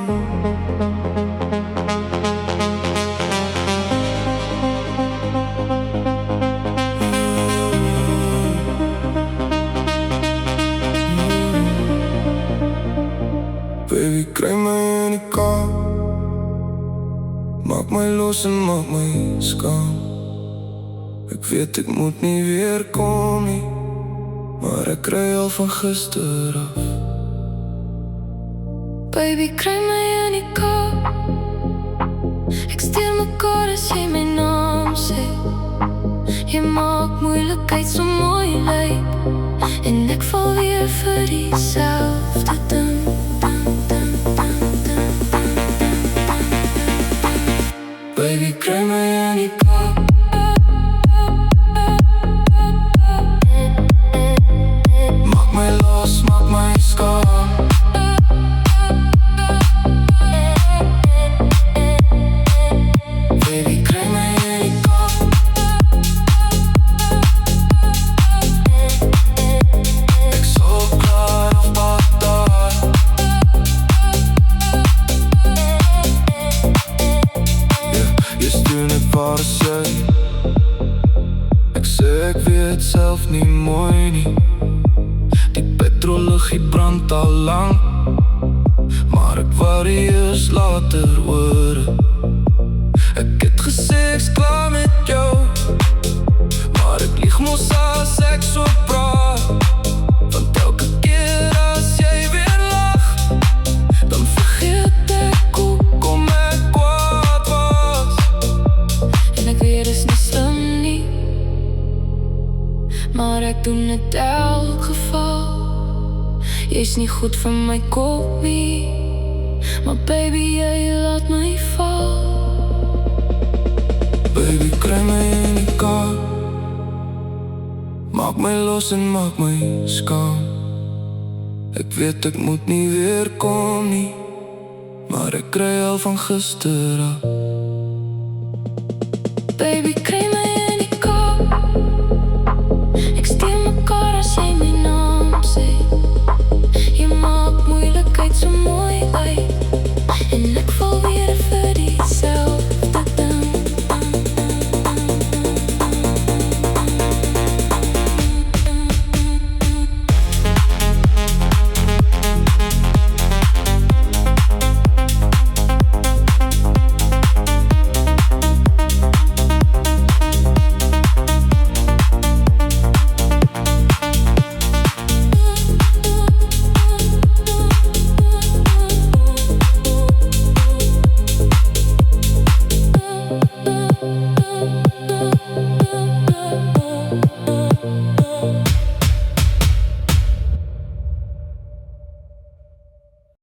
Baby, kry my in die Kaap. Maak my los en maak my skaam. Ek weet ek moet nie weer kom nie, maar ek kry al van gister af. Baby, kry my in die Kaap. Ek steur mekaar as jy my naam sê. Jy maak moeilikheid so mooi lyk, en ek val weer vir dieselfde ding. Baby, kry my in die Kaap. Maak my los, maak my skaam. Baby, kry my in die Kaap. Ek sal klaar op pad daar. Jy stuur net waar is jy. Ek sê ek weet self nie mooi nie. Die petrolliggie brand al lang, maar ek worry eers later oor. Ek het gesê ek's klaar met jou, maar ek lieg mos as ek so praat. Want elke keer as jy weer lag, dan vergeet ek hoekom ek kwaad was. En ek weet is nie slim nie, maar ek doen het elk geval. Jy's nie goed vir my kop nie, maar baby, jy laat my val. Baby, kry my in die Kaap. Maak my los en maak my skaam. Ek weet ek moet nie weer kom nie, maar ek kry al van gister af. Baby, kry my in die Kaap. Ek steur mekaar as jy my naam sê. Jy maak moeilikheid so mooi lyk, en ek val weer vir dieselfde ding.